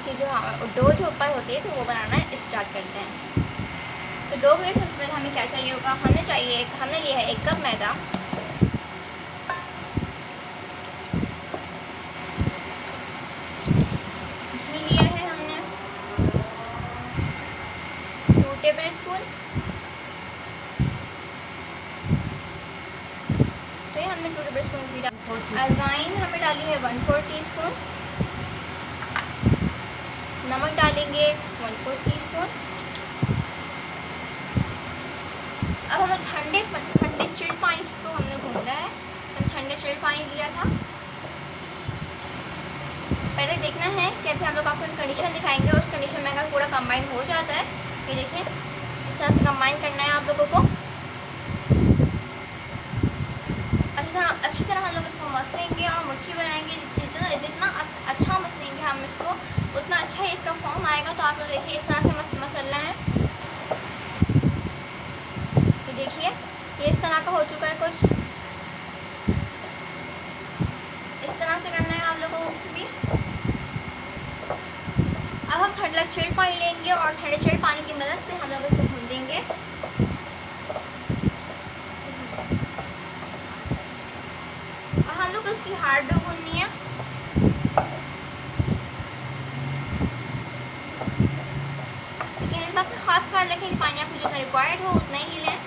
इसकी जो डो जो ऊपर होती है तो वो बनाना स्टार्ट करते हैं। तो डो के लिए सबसे पहले हमें क्या चाहिए होगा, हमने लिया है 1 कप मैदा, घी लिया है हमने 2 टेबल स्पून, तो ये हमने 2 टेबल स्पून घी डाला। अजवाइन हमें डाली है 1/4 टीस्पून, नमक डालेंगे 1/4 टीस्पून। अब हम लोग ठंडे चिल्ड पानी, इसको हमने घूमना है, हम ठंडे चिल्ड पानी लिया था। पहले देखना है कि अभी हम लोग आपको एक कंडीशन दिखाएंगे, उस कंडीशन में अगर पूरा कंबाइन हो जाता है, ये देखिए इस तरह से कंबाइन करना है आप लोगों को। अच्छी तरह हम लोग इसको मसलेंगे और मुट्ठी बनाएंगे। जितना अच्छा मसलेंगे हम इसको, उतना अच्छा ही इसका फॉर्म आएगा। तो आप लोग देखिए इस तरह से मसलना है। ये देखिए ये इस तरह का हो चुका है, कुछ इस तरह से करना है आप लोगों को भी। अब हम ठंडा चिल्ड पानी लेंगे और ठंडे चिल्ड पानी की मदद से हम लोग इसको भून देंगे। और हम लोग उसकी हार्ड डो भूननी है। लेकिन इस बात का खास ख्याल रखें कि पानी आपको जितना रिक्वायर्ड हो उतना ही लें।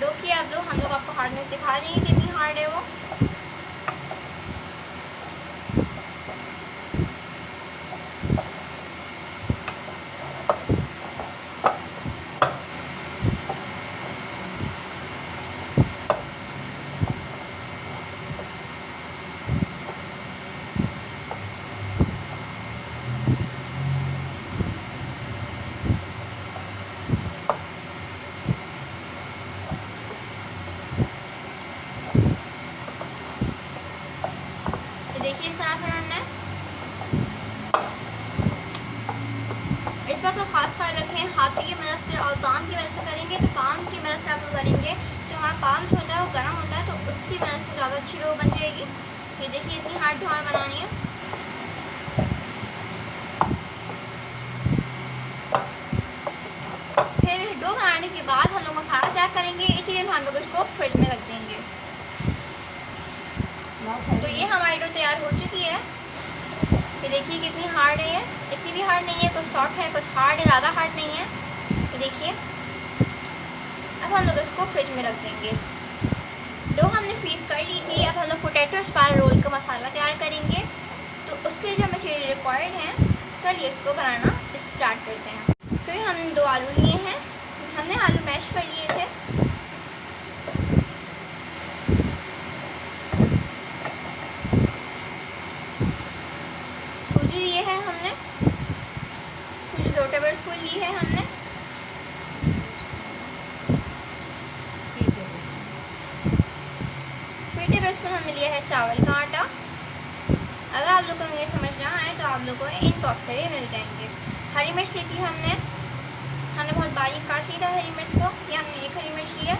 डो की हम लोग आपको हार्डनेस दिखा देंगे कितनी हार्ड है वो। देखिए इस तरह से करना है। इस बात का खास ख्याल रखें, हाथों की मदद से और पाम की मदद से करेंगे। तो पाम की मदद से आप लोग करेंगे तो हमारा पाम जो होता है वो गर्म होता है, तो उसकी मदद से ज़्यादा अच्छी डो बन जाएगी। ये देखिए इतनी हार्ड डो हमें बनानी है। फिर डो बनाने के बाद हम लोग मसाला तैयार करेंगे। इतनी देर में हम लोग इसको फ्रिज में रख देंगे। तो ये हमारी डो तैयार हो चुकी है। ये देखिए कितनी हार्ड है, ये इतनी भी हार्ड नहीं है, कुछ सॉफ्ट है कुछ हार्ड है, ज़्यादा हार्ड नहीं है। ये देखिए अब हम लोग इसको फ्रिज में रख देंगे। डो हमने फ्रीज कर ली थी। अब हम लोग पोटैटो स्पाइरल रोल का मसाला तैयार करेंगे। तो उसके लिए जो हमें चीज़ें रिक्वायर्ड हैं, चलिए इसको बनाना स्टार्ट करते हैं। तो ये हमने 2 आलू लिए हैं, हमने आलू मैश कर लिए थे। सूजी लिए है हमने, सूजी 2 टेबल स्पून ली है हमने। 3 टेबल स्पून हमने लिया है चावल का आटा। अगर आप लोग को मेरे समझ ना आए तो आप लोगों को इनबॉक्स से भी मिल जाएंगे। हरी मिर्च ली थी हमने बहुत बारीक काट लिया था हरी मिर्च को। ये हमने 1 हरी मिर्च लिया।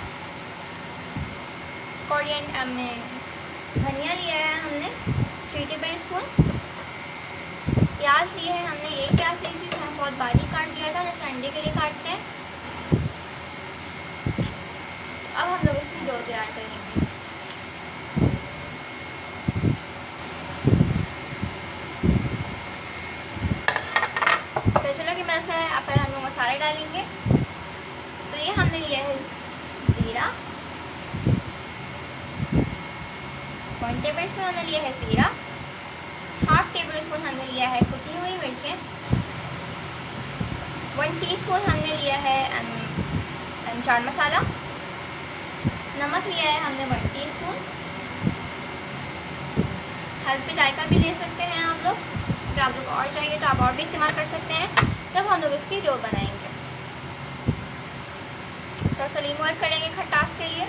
कोरिएंडर में धनिया लिया है हमने 3 टेबल स्पून। प्याज लिए है हमने, 1 प्याज ली थी, उसमें बहुत बारीक काट दिया था जैसे अंडे के लिए काटते हैं। अब हम लोग इसकी डो तैयार करेंगे। स्पैचुला की मदद से पहले हम लोग मसाले डालेंगे। तो ये हमने लिया है ज़ीरा 1 टेबल स्पून हमने लिया है ज़ीरा। 1/2 टेबल स्पून हमने लिया है कुटी हुई मिर्चें। 1 टीस्पून हमने लिया है चाट मसाला। नमक लिया है हमने 1 टीस्पून। हल्दी जायका भी ले सकते हैं आप लोग, अगर आप लोग और चाहिए तो आप और भी इस्तेमाल कर सकते हैं। तब हम लोग इसकी डो बनाएंगे। थोड़ा सा लीमू ऐड करेंगे खटास के लिए।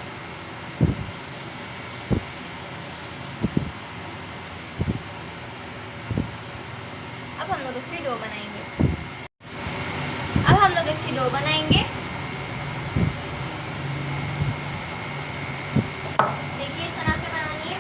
अब हम लोग इसकी डो बनाएंगे। देखिए इस तरह से बनानी है।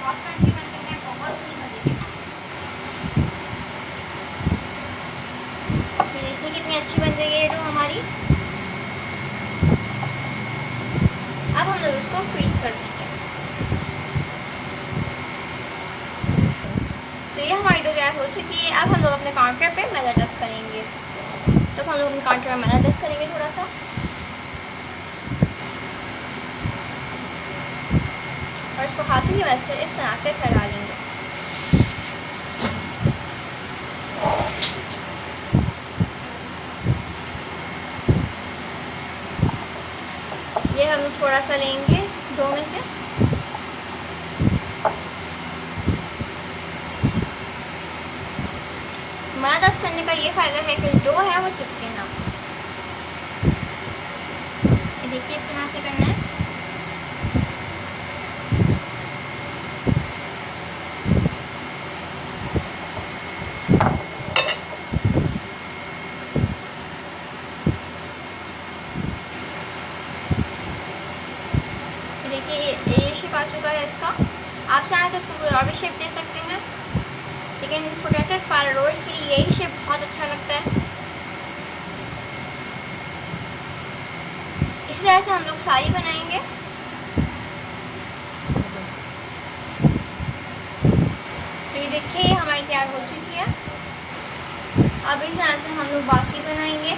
बहुत क्रंची बनते हैं, बहुत ही मज़े के। ये देखिए कितनी अच्छी बन गई है ये डो हमारी। अब हम लोग उसको फ्रीज कर देंगे। तो ये हमारी डो तैयार हो चुकी है। अब हम लोग अपने काउंटर पे मैदा डस्ट करेंगे। तो हम लोग अपने काउंटर में मैदा डस्ट करेंगे थोड़ा सा, और इसको हाथों की वजह से इस तरह से फैला लेंगे। ये हम थोड़ा सा लेंगे डो में से, मैदा डस्ट करने का ये फ़ायदा है कि डो है वो चिपके ना। ये देखिए इस तरह से करना है। देखिए ये शेप आ चुका है इसका। आप चाहें तो इसको कोई और भी शेप दे सकते हैं, लेकिन पोटैटो स्पाइरल रोल के लिए यही शेप बहुत अच्छा लगता है। इसी तरह से हम लोग सारी बनाएंगे। तो ये देखिए हमारी तैयार हो चुकी है। अब इस तरह से हम लोग बाकी बनाएंगे।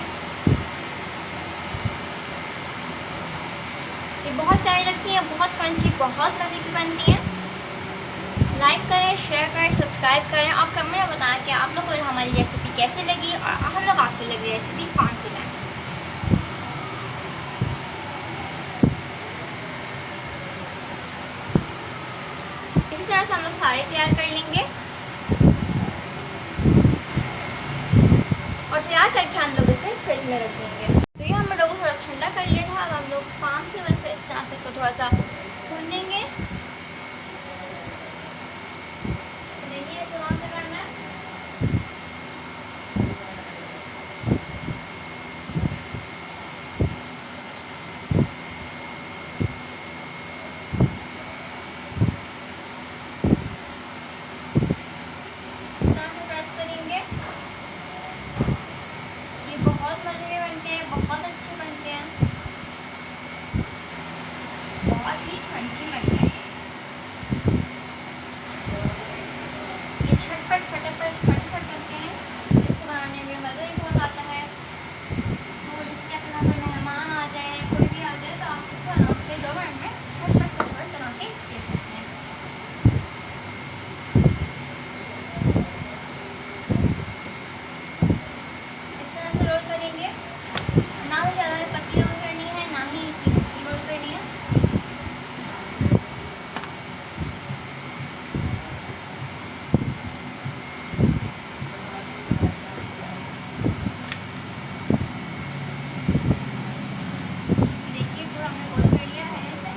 ये बहुत प्यारी लगती है, बहुत क्रंची, बहुत मज़े की बनती है। लाइक करें, शेयर करें, सब्सक्राइब करें और कमेंट में बताएं कि आप लोग को हमारी रेसिपी कैसी लगी और हम लोग आपकी लगी रेसिपी कौन सी लाएं। इसी तरह से हम लोग सारे तैयार कर लेंगे और तैयार करके हम लोग इसे फ्रिज में रख देंगे। तो ये हम लोगों को थोड़ा ठंडा कर लिया था। अब हम लोग पाम की वजह से इस तरह से इसको थोड़ा सा भून देंगे। देखिए इस तरह से करना है। इस तरह से प्रेस करेंगे। ये बहुत मज़े के बनते हैं, बहुत अच्छे बनते हैं, बहुत ही क्रंची बनते हैं। ये झटपट फटाफट बनते हैं। इसको बनाने में मज़ा ही बहुत आता है। तो जिसके अपना कोई मेहमान आ जाए, कोई भी आ जाए, तो आप इसको आराम से 2 मिनट में फटाफट बना के दे सकते हैं। इस तरह से रोल करेंगे। ना ही ज़्यादा पतली रोल करनी है, ना ही रोल करनी है। देखिए पूरा हमने रोल कर लिया है ऐसे।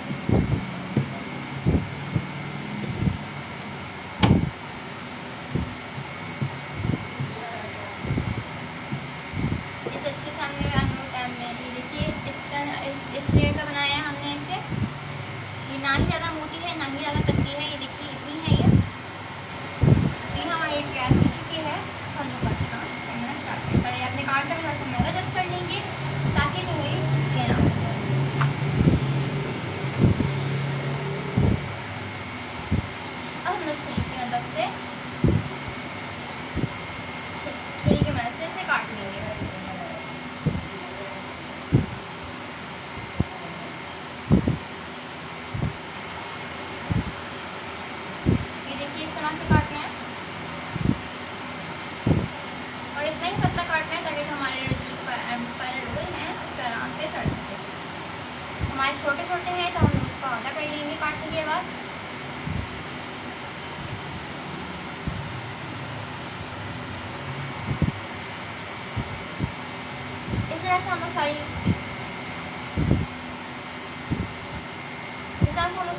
इस अच्छे सामने टाइम में ये देखिए इस लेयर का बनाया है हमने इसे। ये ना ही ज़्यादा मोटी है, ना ही ज़्यादा पतली है। ये देखिए इतनी है ये हमारी तैयार हो चुकी है। हम लोग बाकी काम करना स्टार्ट करें। पहले अपने काउंटर में थोड़ा सा मैदा डस्ट कर लेंगे ताकि जो है चिपके ना। अब हम लोग छुरी की मदद से इसे काट लेंगे। ये देखिए इस तरह से काटना है और इतना ही पतला काटना है ताकि जो हमारे जो स्पाइरल रोल हैं उस पर आराम से चढ़ सके। हमारे छोटे छोटे हैं तो हम लोग उसको आधा कर लेंगे काटने के बाद। इस तरह से हम लोग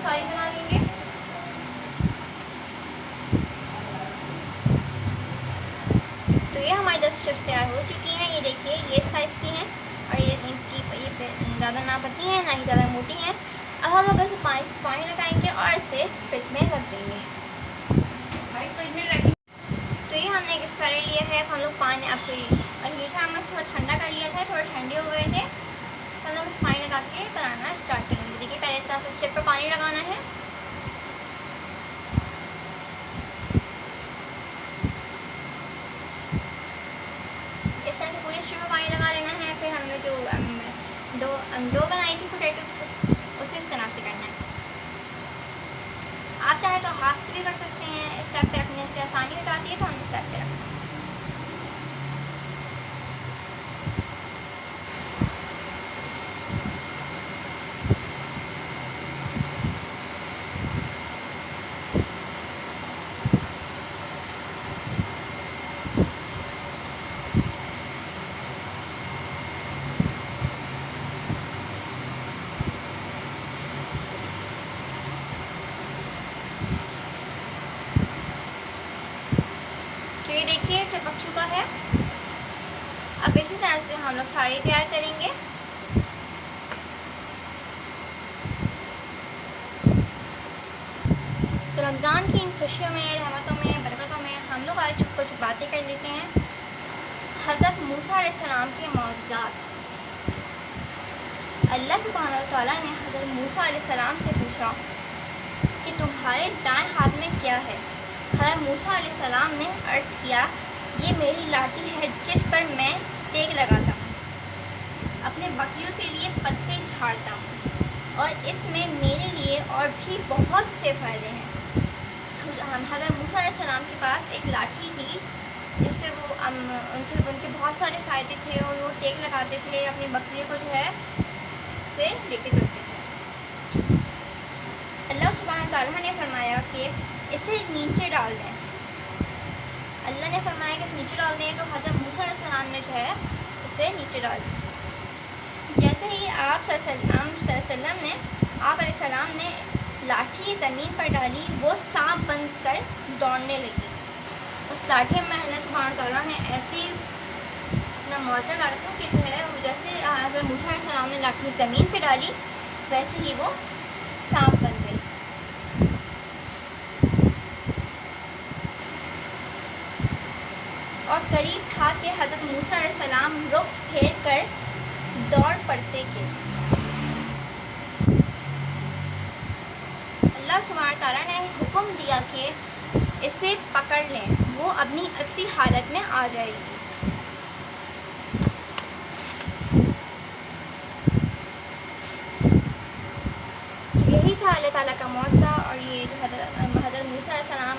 सारी बना लेंगे। तो ये हमारी 10 स्टेप्स तैयार हो चुकी हैं। ये देखिए ये साइज़ की हैं और ये ज़्यादा ना पतली हैं, ना ही ज़्यादा मोटी हैं। अब हम लोग इसे पानी लगाएंगे और इसे फ्रिज में रख देंगे। भी कर सकते हैं। इस स्टेप पे रखने से आसानी हो जाती है तो हम इस स्टेप पे रखते हैं। ये देखिए चिपक चुका है। अब इसी तरह से हम लोग साड़ी तैयार करेंगे। तो रमज़ान की इन खुशियों में, रहमतों में, बरकतों में हम लोग आज कुछ बातें कर लेते हैं। हज़रत मूसा अलैहिस्सलाम के मौजज़ात। अल्लाह सुब्हानहू व तआला ने हज़रत मूसा अलैहिस्सलाम से पूछा कि तुम्हारे दाएं हाथ में क्या है। हज़रत मूसा अलैहिस्सलाम ने अर्ज़ किया, ये मेरी लाठी है जिस पर मैं तेग लगाता हूँ, अपने बकरियों के लिए पत्ते झाड़ता हूँ और इसमें मेरे लिए और भी बहुत से फ़ायदे हैं। हज़रत मूसा अलैहिस्सलाम के पास एक लाठी थी जिस पे वो उनके बहुत सारे फ़ायदे थे और वो टेक लगाते थे, अपनी बकरियों को जो है उससे लेके चलते थे। अल्लाह सुब्हानहू व तआला ने फरमाया कि इसे नीचे डाल दें। अल्लाह ने फरमाया कि इसे नीचे डाल दें, तो हज़रत मूसा अलैहिस्सलाम ने जो है इसे नीचे डाल दिया। जैसे ही आप अलैहिस्सलाम ने लाठी ज़मीन पर डाली, वो सांप बनकर दौड़ने लगी। उस लाठी में अल्लाह सुब्हानहू व तआला ने ऐसी ना मौजा डाला था कि जो है जैसे हज़रत मूसा अलैहिस्सलाम ने लाठी ज़मीन पर डाली वैसे ही वो सांप बन गई। और करीब था कि हज़रत मूसा अलैहिस्सलाम रुक फेर कर दौड़ पड़ते के अल्लाह सुब्हानहू व तआला ने हुक्म दिया कि इसे पकड़ लें, वो अपनी असली हालत में आ जाएगी। यही था अल्लाह ताला का मौज़ा। और ये जो हज़रत मूसा अलैहिस्सलाम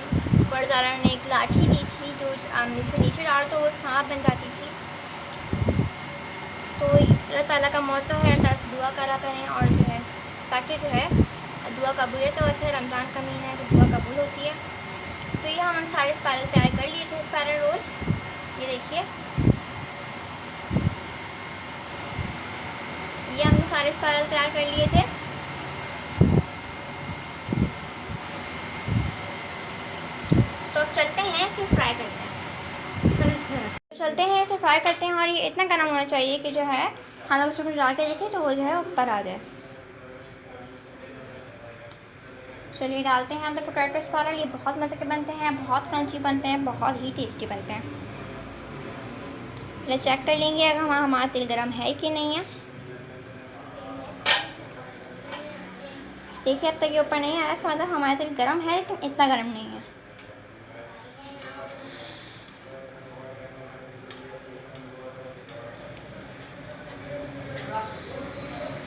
को अल्लाह ताला ने एक लाठी दी थी जो से नीचे डाल तो वो सांप बन जाती थी। तो अल्लाह ताला का मौज़ा है, अल्लाह ताला से दुआ करा करें और जो है ताकि जो है दुआ कबूलियत होती है। रमज़ान का महीना है तो दुआ कबूल होती है। तो ये हम सारे स्पाइरल तैयार कर लिए थे, स्पाइरल रोल। ये देखिए, ये हमने सारे स्पाइरल तैयार कर लिए थे। तो अब चलते हैं इसे फ्राई करते हैं। चलते हैं इसे फ्राई करते हैं। और ये इतना गर्म होना चाहिए कि जो है हम लोग उसमें कुछ डाल के देखें तो वो जो है ऊपर आ जाए। चलिए डालते हैं हम लोग पोटैटो स्पाइरल। ये बहुत मज़े के बनते हैं, बहुत क्रंची बनते हैं, बहुत ही टेस्टी बनते हैं। पहले चेक कर लेंगे अगर हमारा तेल गरम है कि नहीं है। देखिए अब तक ये ऊपर नहीं आया, इसका मतलब हमारा तेल गरम है लेकिन इतना गरम नहीं है।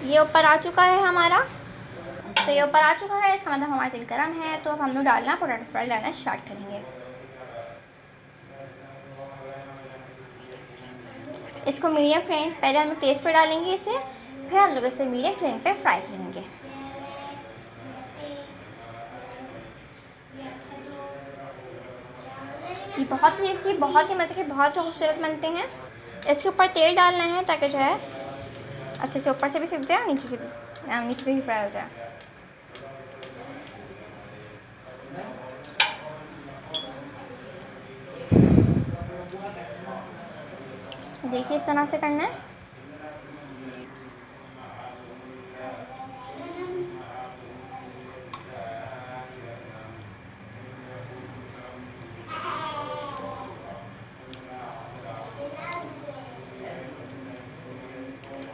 ये ऊपर आ चुका है हमारा। तो ये ऊपर आ चुका है, इसका मतलब हमारा तेल गरम है। तो अब हम लोग डालना पोटैटो स्पाइरल डालना स्टार्ट करेंगे। इसको मीडियम फ्लेम, पहले हम लोग तेज़ पे डालेंगे इसे, फिर हम लोग इसे मीडियम फ्लेम पे फ्राई करेंगे। ये बहुत टेस्टी, बहुत ही मज़े के, बहुत खूबसूरत बनते हैं। इसके ऊपर तेल डालना है ताकि जो है अच्छे से ऊपर से भी सीख जाए और नीचे से भी फ्राई हो जाए। देखिए इस तरह से करना है।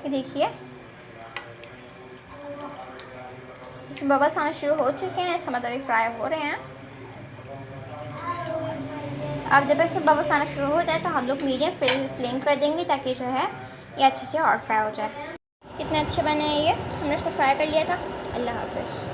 देखिए इसमें बबल्स आना शुरू हो चुके हैं, इसका मतलब फ्राई हो रहे हैं। अब जब इसमें बबल्स आना शुरू हो जाए तो हम लोग मीडियम फ्लेम कर देंगे ताकि जो है ये अच्छे से और फ्राई हो जाए। कितने अच्छे बने हैं ये, हमने इसको फ्राई कर लिया था। अल्लाह हाफ़िज़।